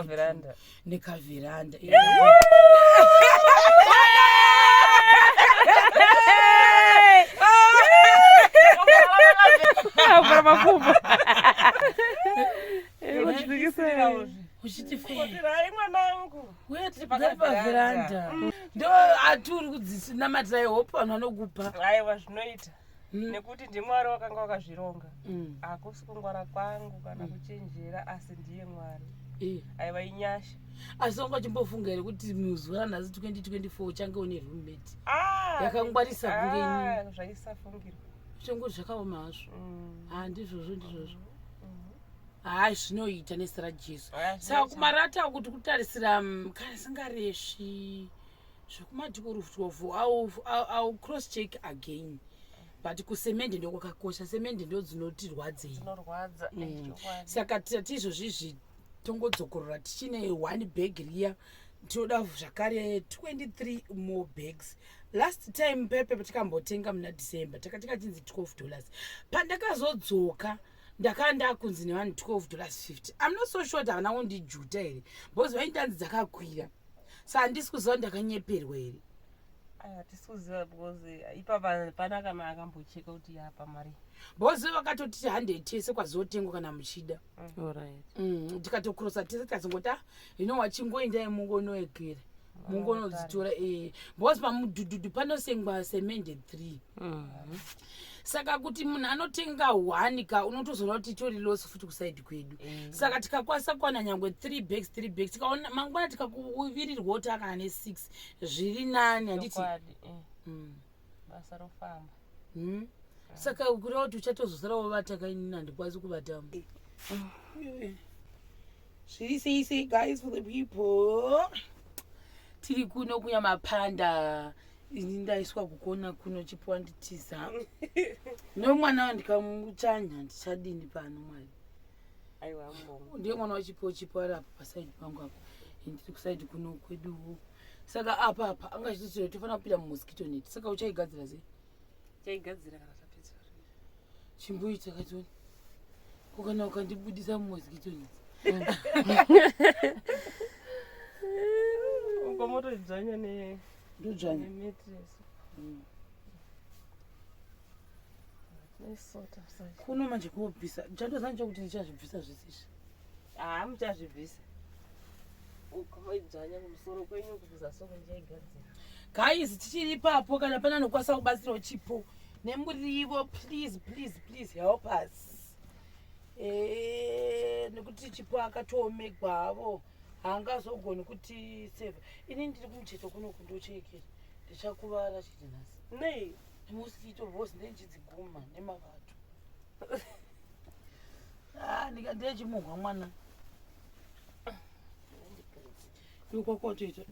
Veranda. Veranda. Para mafupa. Uchitirai mwanangu. Veranda. Ndo aturi kudzisinamatirai hope vanhu vanokupa. Aiwa zvinoita. Nekuti ndimwari wakanga wakazvironga. Hakusi kungwara kwangu kana kuchenjera asi ndiye Mwari. Aiwa inyasha. Asi ungachimbofunga here kuti muzuva ranhasi 2024 uchange une roommate. Yakangwarisa kunge zvaisafungirwa. Zvongori zvakaoma hazvo. Ndizvozvo. Hai zvinoita nezita raJesu. Saka kumarata kuti kutarisira kana singareshi zvokumadhiko roof 12 I'll cross check again. But kusemende ndo kwakakosha. Semende ndo dzinotirwadzei. Dzinorwadza. Saka tizvozvi zvitongodzokorora tichine 1 bag riya tinoda zvakare 23 more bags. Last time pepe patikambotenga muna December takatenga tinzi $12. Pandakazodzoka ndakanda kunzi nevanhu $12.50. I'm not so sure that havana kundijuta here because vaindanzi dzakakwira. Saka handisi kuziva ndakanyeperwa here. Hatisi kuziva because ipapa pana kana akambocheka kuti yapa mari. Because vakatoti 100 tese kwazotengwa kana muchida. Alright. Tikatokrosa tese tikazongoti wachingoendai mungonoegera. Mungonodzitora because pamudhudhudhu panosengwa semende 3. Saka kuti munhu anotenga 1 ka unotozoona kuti tori loss futi kusaidi kwedu. Saka tikakwanisa kuwana nyangwe 3 bags tikaona mangwana tikakuvirirwa kuti akana ne6 zviri nani handiti. Basa rofamba. Saka kureva kuti uchatozosarawo vatakaini handikwanisi kuvatamba. Zviri sei guys for the people. Tiri kuno kunyamapanda. Ndaiswa kukona kuno chipuwa nditiza. Nomwana wandikamuchanya ndichadini pano mwari. Aiwa mbongo. Ndiye mwana wachipo ari apa pasaidi pangu apa. Ndiri kusaidi kuno kwedu. Saka apa angachitoti tofanira kupinda mumosquito net. Saka uchaigadzira sei? Chaigadzira kana tapedza. Chimboita katoni. Ukana ukandibudisa mumosquito net. Ukomotodzanya ne ndodzanya matress. Nesota sai. Kuno manje kubvisa. Chandozanje kuti ndichazvibvisa zvesizvi. Muchazvibvisa. Ukomodzanya kumusoro kwenyu kubvisa soko njaigadzira. Guys, tichiri papo kana pana nokwanisa kubatsira chipo nemurivo, please help us. Nekuti chipo akatoomegwa avo. Haangazogoni kuti save. Ini ndiri kumucheto kuno kundochekera. Ndichakuvara chiti nhasi. Nei, mosquito boss ndenjidziguma nemavatu. Ndechimugwa mwana. Ndokwakatoita.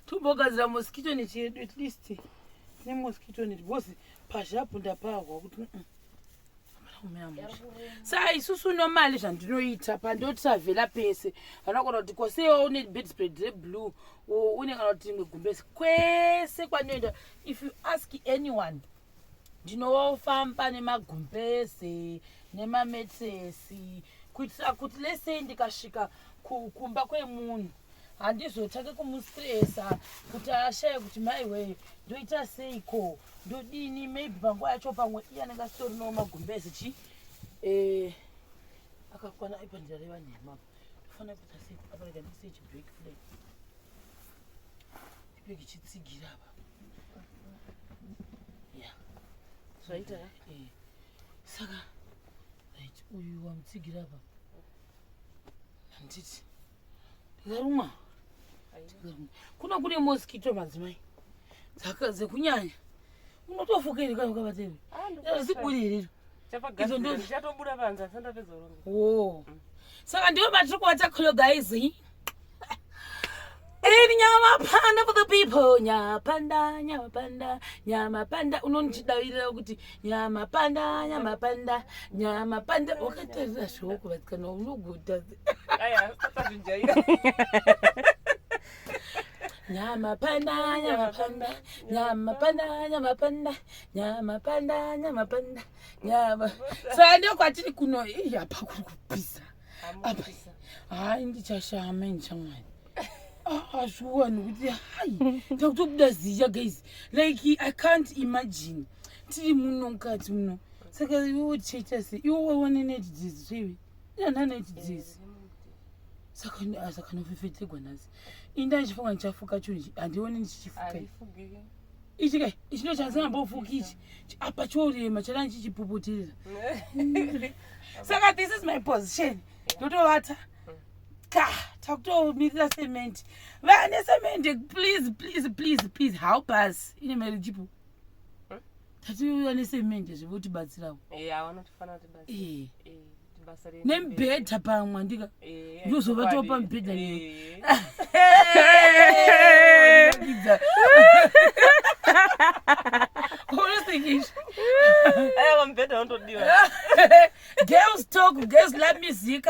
Tombogadzira mosquito net yedu at least. Mosquito net boss pashapu ndapahwa kuti Saka isusu nomali zvandinoita pandotravhela pese vanogona kuti kosewo une bedspread reblue une kana kuti imwe gumbezi kwese kwanoenda. If you ask anyone ndinofamba nemagumbezi nemametresi kuitira kuti lese ndikasvika kumba kwemunhu handizotake kumustresa kuti ashaye kuti maiwe ndoita seiko ndodini maybe panguva yacho pamwe iye anenge asitorinawo magumbezi chi akakwana ipa ndirareva nhema tofanira kuita seiko apareka ndise chibreak flag chibreak chitsigira apa zvaita saka right uyu wamutsigira apa handiti ndikarumwa kuno kune mosquito madzimai dzekunyanya unotofukeri kana ukavateve ziburi chatobuda panza sandapedza urongo. Saka ndiyo matiri kuvata kholo guys. Nyamapanda for the people. Nyamapanda unondidavirira kuti nyamapanda wakatarira zvoko vatikana unoguta. Aya, sata zvinjaira. Nyama panda, nyama panda, nyama panda, nyama panda, nyama panda, nyama panda, nyama. Saka ndokwatiri kuno apa kuri kupisa. Apa. Hayi ndichashama nchamwani. Azviwani kuti hayi takutobuda zija guys. Like I can't imagine. Tiri muno mukati muno. Saka iwe checha se. Iwe one net disease iwe. Yana net disease. Saka nofefetegwa nazi. Inda ndichifunga ndichafuka chunji handioni ndichichifuka ichi kai ichi ndo chazingambofuki ichi apa chorema chada ndichichipuputirira. Saka this is my position. Ndotovata takutomirira cement. Vane cement, please help us. Ine mari chipo tatiuya necement zvotibatsirawo nembedha pamwe ndika ndozovatawo pamubhedha girls talk, girls love music.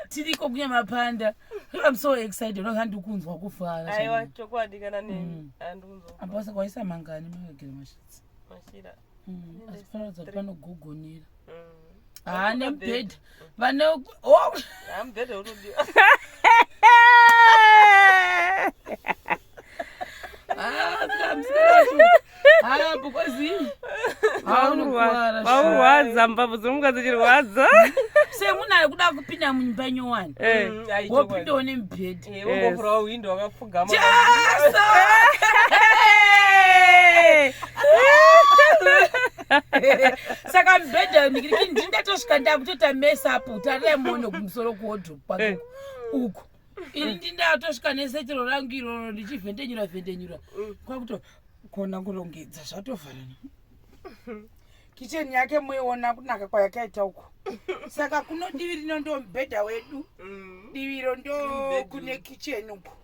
Tiriko kunya mapanda. I'm so excited. Ndokandikunzwa kufara. Aiwa chokwadi kana nemi andunzo. Apasa kwaisa mangani makagera mashitsi. Mashira. Asiparaza panogogonera. Nembedha. Vane oh ambedha unodiwa. Vaurwadza mbabvu dzomuka dzichirwadza. Semunayo kuda kupinda munyumba nyowani wopindawo nemubhedha wongofura windo wakapfugama. Saka mubhedha ndindatosvika ndakutota mesa apo taremono kumusoro kuwodropu kwake uko ini ndindatosvika nesetero rangu iroro ndichivhendenyura kwakuto kona kurongedza zvatovharana. Kicheni yake muiona kunaka kwayakaita uko. Saka kuno divi rino ndo mubhedha wedu. Diviro ndo kune kicheni uko.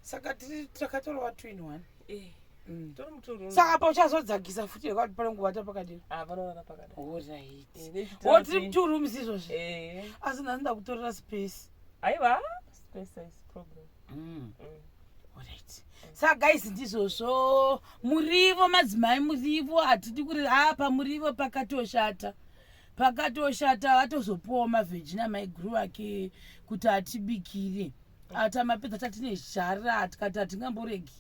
Saka takatorwa 2 in 1. Saka apa uchazodzagisa futi kwati panonguvata pakadini. Panowana pakadini. Alright. Wotiri 2 rooms izvozvo. Asi ndanda kutorera space. Aiwa space is problem. Alright. Saka guys ndizvozvo murivo madzimai murivo hatidi kuri apa murivo pakatoshata vatozopuwawo mavheji namaiguru ake kuti atibikire atamapedza tatine zhara tikati hatingamboregi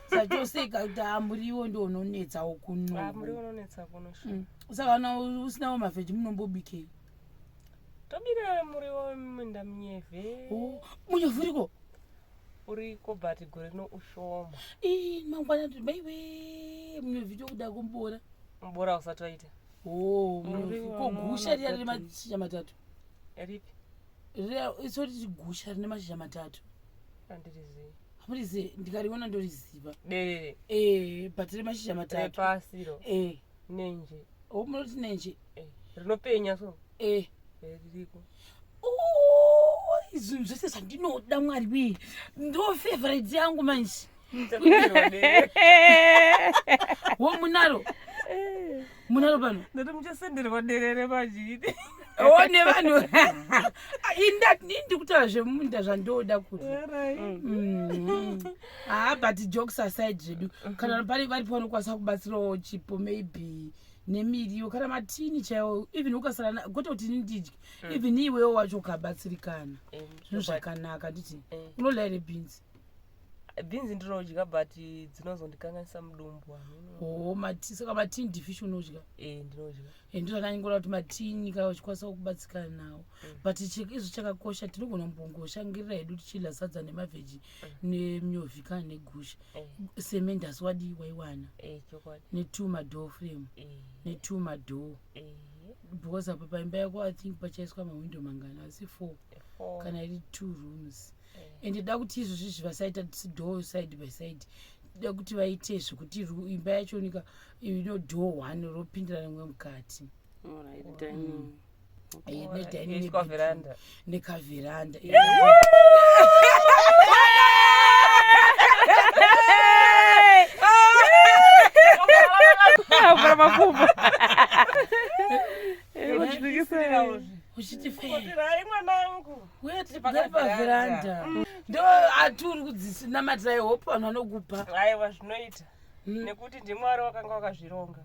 satoseka kuti murivo ndo unonetsawo kuno. Murivo unonetsa kuno. Saka kana usinawo mavheji munombobikei? Tobira murivo minda munyevhe. Munyevhe uriko? Uriko but gore no ushoma. Mangwana kuti baiwe munyevhe tokuda kumbora. Mbora usati waita. Munyevhe kogusha riya rine mashizha matatu. Ripi? Isoti gusha rine mashizha matatu. Andirizivi. Hamurize ndikariona ndoriziva. But rine mashizha matatu. Pasiro. Nenje. Munoti nenje. Rinopenya so. Ririko. Izvinhu zvese zvandinoda mwari wee ndo favorite yangu manje. Munaro pano ndoti muchasenderwa derere majidi one vanhu ndiri kutaura zvemunda zvandoda kuti but jokes aside zvedu kana vari paunokwanisa kubatsirawo chipo maybe nemiriwo kana matini chaiwo even ukasara gota kuti ndidye even iwewo wacho ukabatsirikana zvinhu zvakanaka nditi unoda here beans ndinodya but dzinozondikanganisa mudumbu. Saka matini difishi unodya? Ndinodya. Ndozvananyingora kuti matini kana uchikwanisa kubatsirikana nawo but izvo chakakosha tinogona kumbongoshangirira hedu tichidya sadza nemavheji nemunyovhi kana negusha. Semende asi waiwana ne2 madoo frame ne2 madoo because apa paimba yako I think pachaiswa mawindo mangana asi 4 kana iri 2 rooms. And da kuti izvozvi zvivasaita door side by side da kuti vaite zvokuti imba yacho nika door 1 ropindira nemwe mukati. Nekaveranda. Uchitifera hai mwanangu weti tigare pavheranda ndo aturi kudzisinamatirai hope vanhu vanokupa aiwa zvinoita nekuti ndimwari wakanga wakazvironga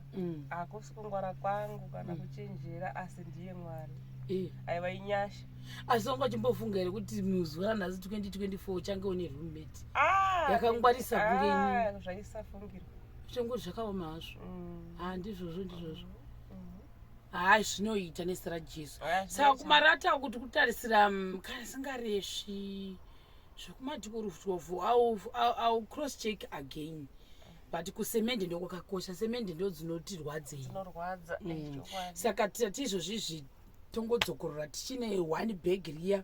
hakusi kungwara kwangu kana kuchenjera asi ndiye mwari aiwa inyasha asi wangachimbofunga here kuti muzuva ranhasi 2024 uchange une roommate yakangwarisa kunge ini zvaisafungirwa zvingoti zvakaoma hazvo ndizvozvo hai zvinoita nesi rajesu saka kumarata kuti kutarisira kana singareshi zvokumadhikuru 12 au cross check again but kusemende ndokwakakosha semende ndo dzinotirwadzei saka tizvozvizvi tongodzokorora tichine 1 bag riya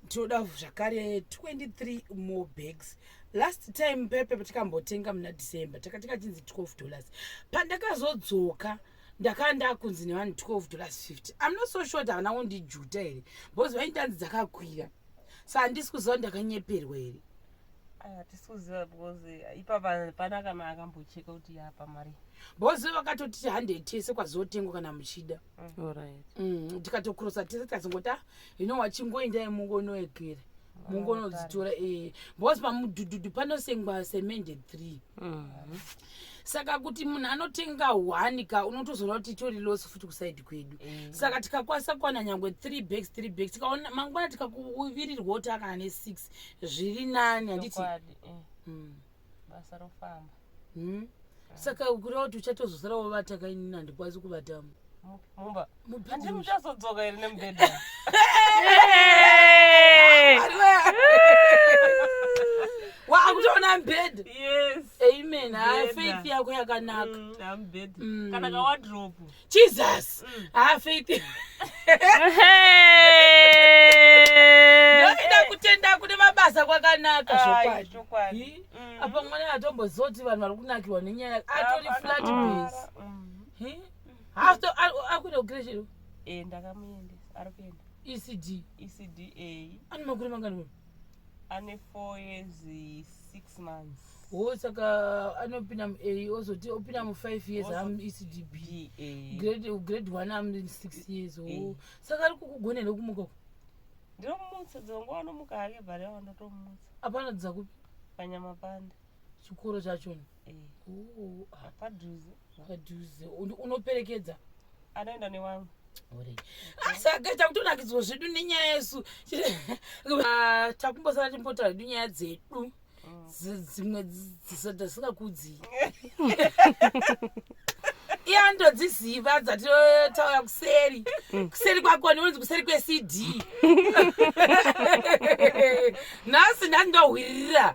tinoda zvakare 23 more bags. Last time pepe patikambotenga muna December takatenga chinzi $12 pandakazodzoka ndakanda kunzi nevanhu $12.50. I'm not so sure that now ndi juta here because vaindanzi dzakakwira saka handisi kuziva ndakanyeperwa here. Hatisi kuziva because ipapa panaka makambocheka kuti yapa mari bozi vakatoti 100 tese kwazotengwa kana muchida. Alright. Tikatokrosa tese tikazongota wachingoendai mungonoekera mungonodzitora bozi pamudhudhudhu panosengwa semende 3. Saka kuti munhu anotenga 1 ka unotozoona kuti tori loss futi kusaidi kwedu. Saka tikakwanisa kuwana nyangwe 3 bags tikaona mangwana tikakuvirirwa kuti akana 6 zviri nani handiti basa rofamba. Saka ukura kuti uchatozosara wavataka inini handikwanisi kuvatama mumba handi muchazodzoka here nemubhedha. Wakutoona mbedha. Yes. Amen. Faith yako yakanaka. Mbedha. Kana ka wardrobe. Jesus. Faith. Ndoida kutenda kuti mabasa kwakanaka zvokwadi. Apa mwana atombozoti vanhu vari kunakirwa nenyaya atori flat base. After akuenda kugreshero. Ndakamuendesa ari kuenda. ECD. Ani makuru mangani? Ane 4 years 6 months. Saka anopinda mu-A ozoti opinda mu-5 years am ECDB. Grade 1 am 6 years. Saka ari kukugonera kumuka. Ndomutsa dzongo anomuka hake bhari wandotomutsa. Apana dzakupi? Panyama panda. Chikoro chachona. Padhuze. Unoperekedza? Anoenda newangu. Saka takutonakidzwa zvedu nenyaya yesu takumbosara timbotaura hedu nyaya dzedu dzimwe dzisingakudzii iye andodziziva dzatotaura kuseri kwakona unonzi kuseri kweCD nhasi ndandohwirira